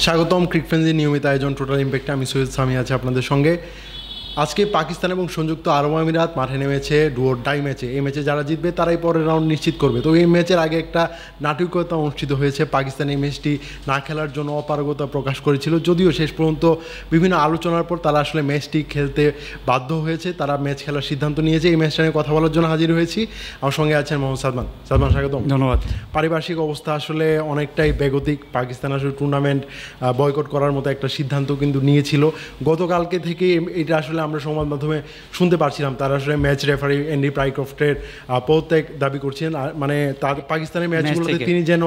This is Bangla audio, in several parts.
স্বাগতম ক্রিকফ্রেন্সের নিয়মিত আয়োজন টোটাল ইম্প্যাক্টে। আমি সৈয়দ সামি আছি আপনাদের সঙ্গে। আজকে পাকিস্তান এবং সংযুক্ত আরব আমিরাত মাঠে নেমেছে ডু অর ডাই ম্যাচে। এই ম্যাচে যারা জিতবে তারাই পরের রাউন্ড নিশ্চিত করবে। তো এই ম্যাচের আগে একটা নাটকীয়তা অনুষ্ঠিত হয়েছে। পাকিস্তান এই ম্যাচটি না খেলার জন্য অপারগতা প্রকাশ করেছিল, যদিও শেষ পর্যন্ত বিভিন্ন আলোচনার পর তারা আসলে ম্যাচটি খেলতে বাধ্য হয়েছে। তারা ম্যাচ খেলার সিদ্ধান্ত নিয়েছে। এই ম্যাচটা নিয়ে কথা বলার জন্য হাজির হয়েছি। আমার সঙ্গে আছেন মোহাম্মদ সালমান। সালমান, স্বাগতম। ধন্যবাদ। পারিপার্শ্বিক অবস্থা আসলে অনেকটাই বেগতিক। পাকিস্তান আসলে টুর্নামেন্ট বয়কট করার মতো একটা সিদ্ধান্ত কিন্তু নিয়েছিল। গতকালকে থেকে এটা আসলে আমরা সংবাদ মাধ্যমে শুনতে পারছিলাম তারা আসলে ম্যাচ রেফারি অ্যান্ডি প্রাইক্রফটের পদত্যাগ দাবি করছেন। মানে তার পাকিস্তানের ম্যাচগুলোতে তিনি যেন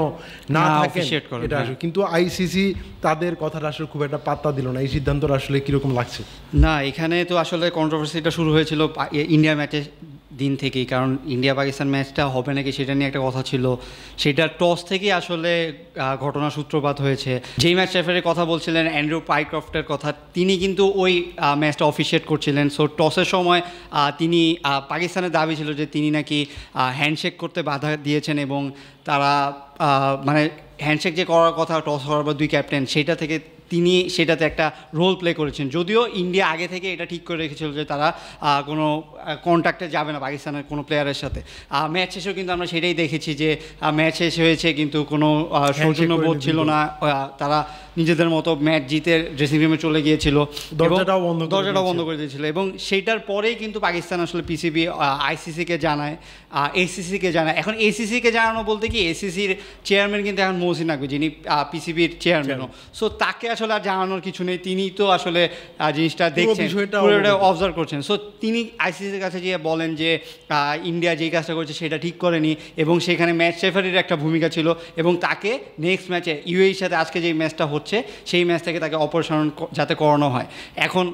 না থাকেন এটা আসলে, কিন্তু আইসিসি তাদের কথাটা আসলে খুব একটা পাত্তা দিল না। এই সিদ্ধান্তটা আসলে কীরকম লাগছে? না, এখানে তো আসলে কন্ট্রোভার্সিটা শুরু হয়েছিল ইন্ডিয়া ম্যাচের দিন থেকেই, কারণ ইন্ডিয়া পাকিস্তান ম্যাচটা হবে নাকি সেটা নিয়ে একটা কথা ছিল। সেটা টস থেকেই আসলে ঘটনা সূত্রপাত হয়েছে। যেই ম্যাচ রেফারির কথা বলছিলেন অ্যান্ড্রু পাইক্রফটের কথা, তিনি কিন্তু ওই ম্যাচটা অফিশিয়েট করছিলেন। সো টসের সময় তিনি পাকিস্তানের দাবি ছিল যে তিনি নাকি হ্যান্ডশেক করতে বাধা দিয়েছেন এবং তারা মানে হ্যান্ডশেক যে করার কথা টস হওয়ার পর দুই ক্যাপ্টেন, সেটা থেকে তিনি সেটাতে একটা রোল প্লে করেছেন। যদিও ইন্ডিয়া আগে থেকে এটা ঠিক করে রেখেছিল যে তারা কোনো কন্ট্যাক্টে যাবে না পাকিস্তানের কোনো প্লেয়ারের সাথে। ম্যাচ শেষেও কিন্তু আমরা সেটাই দেখেছি যে ম্যাচ শেষ হয়েছে কিন্তু কোনো সৌজন্যবোধ ছিল না। তারা নিজেদের মতো ম্যাচ জিতে ড্রেসিং রুমে চলে গিয়েছিল, দরজাটাও বন্ধ করে দিয়েছিল। এবং সেইটার পরেই কিন্তু পাকিস্তান আসলে পিসিবি আইসিসিকে জানায়, এসিসিকে জানায়। এখন এসিসিকে জানানো বলতে কি, এসিসির চেয়ারম্যান কিন্তু এখন মহসিন নাকভি, যিনি পিসিবির চেয়ারম্যানও। সো তাকে আসলে আর জানানোর কিছু নেই, তিনি তো আসলে জিনিসটা দেখছেন, পুরোটা অবজার্ভ করছেন। সো তিনি আইসিসির কাছে গিয়ে বলেন যে ইন্ডিয়া যেই কাজটা করছে সেটা ঠিক করেনি এবং সেখানে ম্যাচ রেফারির একটা ভূমিকা ছিল এবং তাকে নেক্সট ম্যাচে ইউএইর সাথে আজকে যেই ম্যাচটা হচ্ছে সেই ম্যাচ থেকে তাকে অপসারণ যাতে করানো হয়। এখন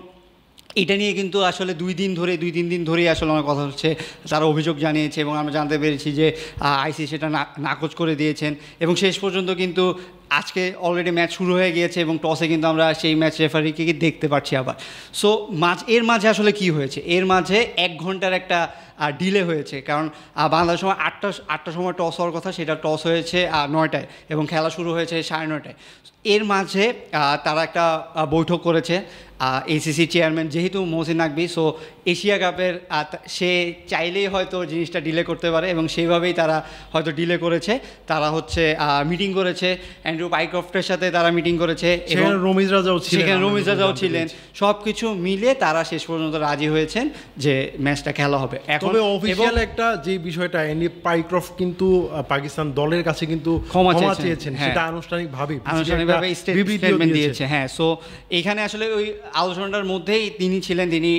এটা নিয়ে কিন্তু আসলে দুই তিন দিন ধরেই আসলে অনেক কথা হচ্ছে। তারা অভিযোগ জানিয়েছে এবং আমরা জানতে পেরেছি যে আইসিসি সেটা নাকচ করে দিয়েছেন এবং শেষ পর্যন্ত কিন্তু আজকে অলরেডি ম্যাচ শুরু হয়ে গিয়েছে এবং টসে কিন্তু আমরা সেই ম্যাচ রেফারিকে দেখতে পাচ্ছি আবার। সো এর মাঝে আসলে কি হয়েছে, এর মাঝে 1 ঘন্টার একটা ডিলে হয়েছে, কারণ বাংলাদেশ সময় আটটার সময় টস হওয়ার কথা, সেটা টস হয়েছে 9টায় এবং খেলা শুরু হয়েছে 9:30টায়। এর মাঝে তারা একটা বৈঠক করেছে এসিসি চেয়ারম্যান যেহেতু মহসিন নাকভি, সো এশিয়া কাপের সে চাইলেই হয়তো জিনিসটা ডিলে করতে পারে এবং সেইভাবেই তারা হয়তো ডিলে করেছে। তারা হচ্ছে মিটিং করেছে, অ্যান্ড্রু পাইক্রফটের সাথে তারা মিটিং করেছে, সেখানে রমিজ রাজাও ছিলেন। সব কিছু মিলে তারা শেষ পর্যন্ত রাজি হয়েছেন যে ম্যাচটা খেলা হবে। এখন অফিশিয়াল একটা যে বিষয়টা, অ্যান্ড্রু পাইক্রফট কিন্তু পাকিস্তান দলের কাছে কিন্তু ক্ষমা চেয়েছেন, সেটা আনুষ্ঠানিকভাবে স্টেটমেন্ট দিয়েছে। হ্যাঁ, সো এখানে আসলে ওই আলোচনাটার মধ্যেই তিনি ছিলেন, তিনি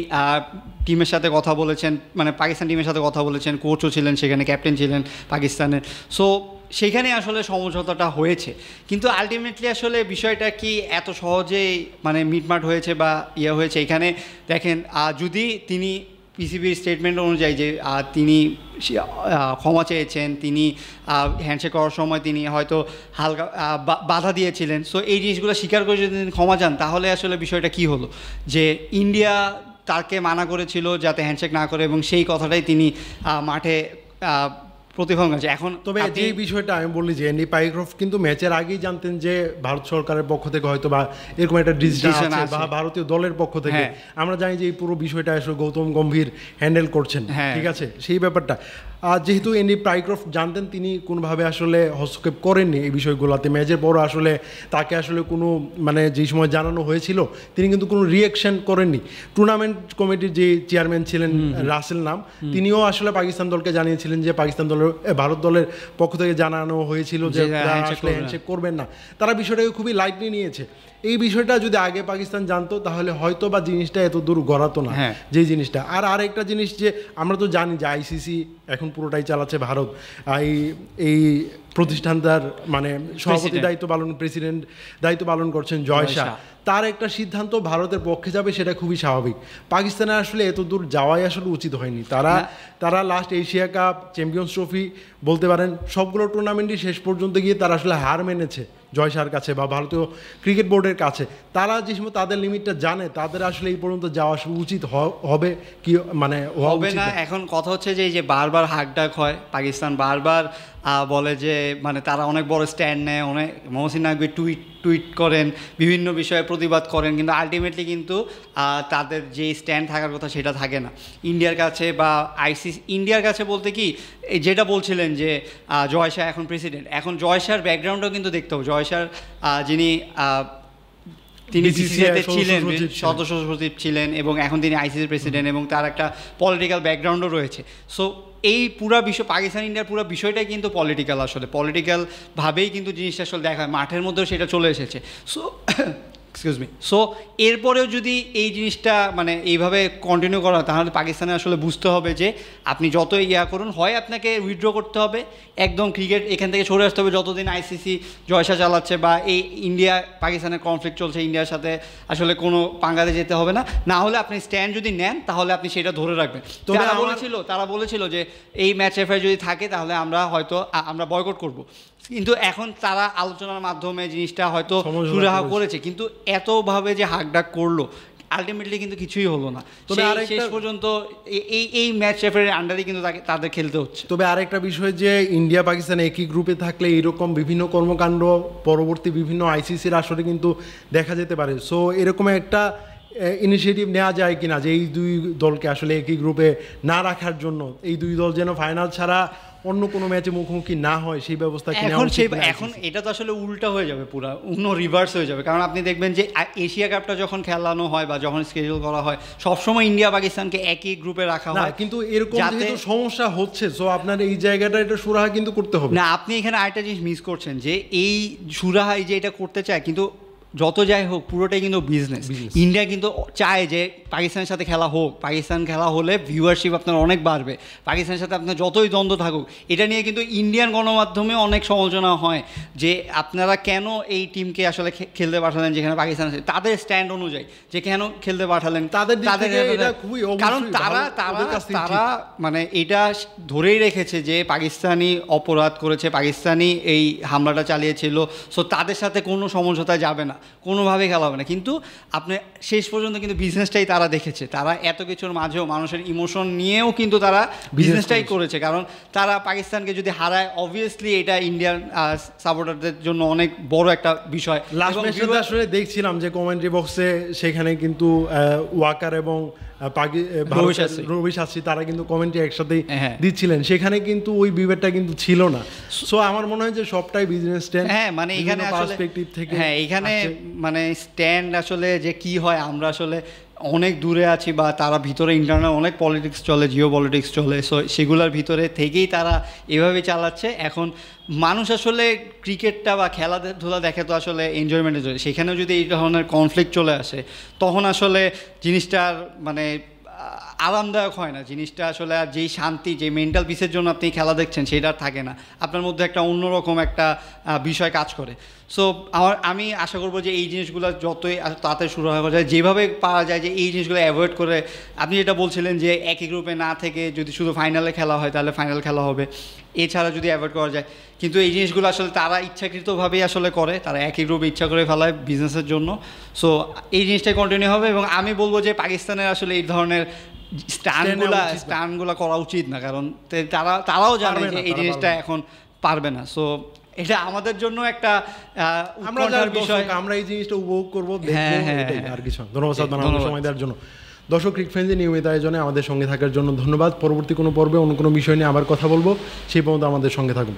টিমের সাথে কথা বলেছেন, মানে পাকিস্তান টিমের সাথে কথা বলেছেন, কোচও ছিলেন সেখানে, ক্যাপ্টেন ছিলেন পাকিস্তানের। সো সেখানে আসলে সমঝোতাটা হয়েছে, কিন্তু আলটিমেটলি আসলে বিষয়টা কি এত সহজেই মানে মিটমাট হয়েছে বা হয়েছে? এখানে দেখেন, যদি তিনি পিসিবির স্টেটমেন্ট অনুযায়ী যে তিনি ক্ষমা চেয়েছেন, তিনি হ্যান্ডশেক করার সময় তিনি হয়তো হালকা বাধা দিয়েছিলেন। সো এই জিনিসগুলো স্বীকার করে যদি তিনি ক্ষমা চান, তাহলে আসলে বিষয়টা কি হলো যে ইন্ডিয়া তাকে মানা করেছিল যাতে হ্যান্ডশেক না করে এবং সেই কথাটাই তিনি মাঠে প্রতিফলন আছে। এখন তবে যে বিষয়টা আমি বলি যে অ্যান্ডি পাইক্রফট কিন্তু ম্যাচের আগেই জানতেন যে ভারত সরকারের পক্ষ থেকে হয়তো বা এরকম একটা ডিসিশন আছে বা ভারতীয় দলের পক্ষ থেকে। আমরা জানি যে এই পুরো বিষয়টা আসলে গৌতম গম্ভীর হ্যান্ডেল করছেন, ঠিক আছে, সেই ব্যাপারটা। আর যেহেতু অ্যান্ডি পাইক্রফট জানতেন, তিনি কোনোভাবে আসলে হস্তক্ষেপ করেননি এই বিষয়গুলোতে। ম্যাচের পর আসলে তাকে আসলে কোনো মানে যেই সময় জানানো হয়েছিল তিনি কিন্তু কোনো রিয়াকশন করেননি। টুর্নামেন্ট কমিটির যে চেয়ারম্যান ছিলেন রাসেল নাম, তিনিও আসলে পাকিস্তান দলকে জানিয়েছিলেন যে ভারত দলের পক্ষ থেকে জানানো হয়েছিল যে আসলে হ্যান্ডশেক করবেন না। তারা বিষয়টাকে খুবই লাইটলি নিয়েছে। এই বিষয়টা যদি আগে পাকিস্তান জানতো তাহলে হয়তো বা জিনিসটা এত দূর গড়াতো না, যে জিনিসটা। আর আরেকটা জিনিস যে আমরা তো জানি যে আইসিসি এখন পুরোটাই চালাচ্ছে ভারত। এই প্রতিষ্ঠানটার মানে সভাপতি প্রেসিডেন্ট দায়িত্ব পালন করছেন জয় শাহ। তার একটা সিদ্ধান্ত ভারতের পক্ষে যাবে, সেটা খুবই স্বাভাবিক। পাকিস্তানের আসলে এত দূর যাওয়াই আসলে উচিত হয়নি। তারা last Asia cup, champions trophy বলতে পারেন সবগুলো টুর্নামেন্টই শেষ পর্যন্ত গিয়ে তারা আসলে হার মেনেছে জয় শাহর কাছে বা ভারতীয় ক্রিকেট বোর্ডের কাছে। তারা যে সময় তাদের লিমিটটা জানে, তাদের আসলে এই পর্যন্ত যাওয়া উচিত হবে কি মানে হবে না। এখন কথা হচ্ছে যে এই যে বারবার হাকডাক হয়, পাকিস্তান বারবার বলে যে মানে তারা অনেক বড় স্ট্যান্ড নেয়, অনেক মহসিন নাকভি টুইট টুইট করেন, বিভিন্ন বিষয়ে প্রতিবাদ করেন, কিন্তু আলটিমেটলি কিন্তু তাদের যে স্ট্যান্ড থাকার কথা সেটা থাকে না ইন্ডিয়ার কাছে বা আইসিসি। ইন্ডিয়ার কাছে বলতে কি যেটা বলছিলেন যে জয় শাহ এখন প্রেসিডেন্ট, এখন জয় শাহর ব্যাকগ্রাউন্ডটাও কিন্তু দেখতে হবে। জয় শাহ যিনি বিসিসিআইতে ছিলেন, সদস্য সচিব ছিলেন, এবং এখন তিনি আইসিসির প্রেসিডেন্ট, এবং তার একটা পলিটিক্যাল ব্যাকগ্রাউন্ডও রয়েছে। সো এই পুরা বিষয়, পাকিস্তান ইন্ডিয়ার পুরো বিষয়টাই কিন্তু পলিটিক্যাল, আসলে পলিটিক্যালভাবেই কিন্তু জিনিসটা আসলে দেখা হয়, মাঠের মধ্যেও সেটা চলে এসেছে। সো এক্সকিউজ মি, সো এরপরেও যদি এই জিনিসটা মানে এইভাবে কন্টিনিউ করা, তাহলে পাকিস্তানে আসলে বুঝতে হবে যে আপনি যত করুন, হয় আপনাকে উইথড্র করতে হবে, একদম ক্রিকেট এখান থেকে সরে আসতে হবে যতদিন আইসিসি জয়সা চালাচ্ছে বা এই ইন্ডিয়া পাকিস্তানের কনফ্লিক্ট চলছে, ইন্ডিয়ার সাথে আসলে কোনো পাঙ্গাতে যেতে হবে না। না হলে আপনি স্ট্যান্ড যদি নেন তাহলে আপনি সেটা ধরে রাখবেন। তারা বলেছিল যে এই ম্যাচ রেফারি যদি থাকে তাহলে আমরা বয়কট করব, কিন্তু এখন তারা আলোচনার মাধ্যমে জিনিসটা হয়তো সুরাহা করেছে, কিন্তু এতভাবে যে হাকডাক করলো আলটিমেটলি কিন্তু কিছুই হলো না। তবে শেষ পর্যন্ত এই ম্যাচ রেফারির আন্ডারে কিন্তু তাদের খেলতে হচ্ছে। তবে আরেকটা বিষয় যে ইন্ডিয়া পাকিস্তান একই গ্রুপে থাকলে এরকম বিভিন্ন কর্মকাণ্ড পরবর্তী বিভিন্ন আইসিসির আসলে কিন্তু দেখা যেতে পারে। সো এরকম একটা ইনিশিয়েটিভ নেওয়া যায় কিনা যে এই দুই দলকে আসলে একই গ্রুপে না রাখার জন্য, এই দুই দল যেন ফাইনাল ছাড়া অন্য কোনো ম্যাচে মুখোমুখি না হয় সেই ব্যবস্থা এখন এটা তো আসলে উল্টা হয়ে যাবে, পুরো অন্য রিভার্স হয়ে যাবে। কারণ আপনি দেখবেন যে এশিয়া কাপটা যখন খেলানো হয় বা যখন স্কেডিউল করা হয় সবসময় ইন্ডিয়া পাকিস্তানকে একই গ্রুপে রাখা হয়, কিন্তু এরকম যেহেতু সমস্যা হচ্ছে, সো আপনার এই জায়গাটা এটা সুরাহা কিন্তু করতে হবে না। আপনি এখানে আরেকটা জিনিস মিস করছেন যে এই সুরাহা যে এটা করতে চায়, কিন্তু যত যাই হোক পুরোটাই কিন্তু বিজনেস। ইন্ডিয়া কিন্তু চায় যে পাকিস্তানের সাথে খেলা হোক, পাকিস্তান খেলা হলে ভিউয়ারশিপ আপনার অনেক বাড়বে, পাকিস্তানের সাথে আপনার যতই দ্বন্দ্ব থাকুক। এটা নিয়ে কিন্তু ইন্ডিয়ান গণমাধ্যমে অনেক সমালোচনা হয় যে আপনারা কেন এই টিমকে আসলে খেলতে পাঠালেন যেখানে পাকিস্তান আছে, তাদের স্ট্যান্ড অনুযায়ী যে কেন খেলতে পাঠালেন কারণ তারা মানে এটা ধরেই রেখেছে যে পাকিস্তানি অপরাধ করেছে, পাকিস্তানি এই হামলাটা চালিয়েছিল, সো তাদের সাথে কোনো সমঝোতা যাবে না, কোনোভাবেই খেলা হবে না। কিন্তু আপনি শেষ পর্যন্ত কিন্তু বিজনেসটাই তারা দেখেছে, তারা এত কিছুর মাঝেও মানুষের ইমোশন নিয়েও কিন্তু তারা বিজনেসটাই করেছে। কারণ তারা পাকিস্তানকে যদি হারায় অবভিয়াসলি এটা ইন্ডিয়ান সাপোর্টারদের জন্য অনেক বড় একটা বিষয়। লাস্ট ম্যাচে আসলে দেখছিলাম যে কমেন্ট্রি বক্সে সেখানে কিন্তু ওয়াকার এবং রবি শাস্ত্রী তারা কিন্তু কমেন্ট্রি একসাথেই দিচ্ছিলেন, সেখানে কিন্তু ওই বিভেদটা কিন্তু ছিল না। সো আমার মনে হয় যে সবটাই বিজনেস স্ট্যান্ড। মানে এখানে পার্সপেক্টিভ থেকে এখানে মানে স্ট্যান্ড আসলে যে কি হয়, আমরা আসলে অনেক দূরে আছি বা তারা ভিতরে ইন্টারনাল অনেক পলিটিক্স চলে, জিও পলিটিক্স চলে, সো সেগুলোর ভিতরে থেকেই তারা এভাবে চালাচ্ছে। এখন মানুষ আসলে ক্রিকেটটা বা খেলাধুলা দেখে তো আসলে এনজয়মেন্টের জন্য, সেখানেও যদি এই ধরনের কনফ্লিক্ট চলে আসে তখন আসলে জিনিসটার মানে আরামদায়ক হয় না জিনিসটা আসলে। আর যেই শান্তি, যে মেন্টাল পিসের জন্য আপনি খেলা দেখছেন সেটা আর থাকে না, আপনার মধ্যে একটা অন্যরকম একটা বিষয় কাজ করে। সো আমি আশা করবো যে এই জিনিসগুলো যতই তাড়াতাড়ি শুরু হয়ে যায়, যেভাবে পারা যায় যে এই জিনিসগুলো অ্যাভয়েড করে। আপনি যেটা বলছিলেন যে একই গ্রুপে না থেকে যদি শুধু ফাইনালে খেলা হয় তাহলে ফাইনাল খেলা হবে, এছাড়া যদি অ্যাভয়েড করা যায়। কিন্তু এই জিনিসগুলো আসলে তারা ইচ্ছাকৃতভাবেই আসলে করে, তারা একই গ্রুপে ইচ্ছা করে ফেলায় বিজনেসের জন্য। সো এই জিনিসটাই কন্টিনিউ হবে, এবং আমি বলবো যে পাকিস্তানের আসলে এই ধরনের স্টানগুলো করা উচিত না, কারণ তারাও জানে যে এই জিনিসটা এখন পারবে না। সো এটা আমাদের জন্য একটা বিষয়, আমরা এই জিনিসটা উপভোগ করবো, আর কিছু। ধন্যবাদ সময় দেওয়ার জন্য। দর্শক, ক্রিক ফ্রেন্ডসের নিয়মিত আয়োজনে আমাদের সঙ্গে থাকার জন্য ধন্যবাদ। পরবর্তী কোনো পর্বে অন্য কোনো বিষয় নিয়ে আবার কথা বলবো, সেই পর্যন্ত আমাদের সঙ্গে থাকুন।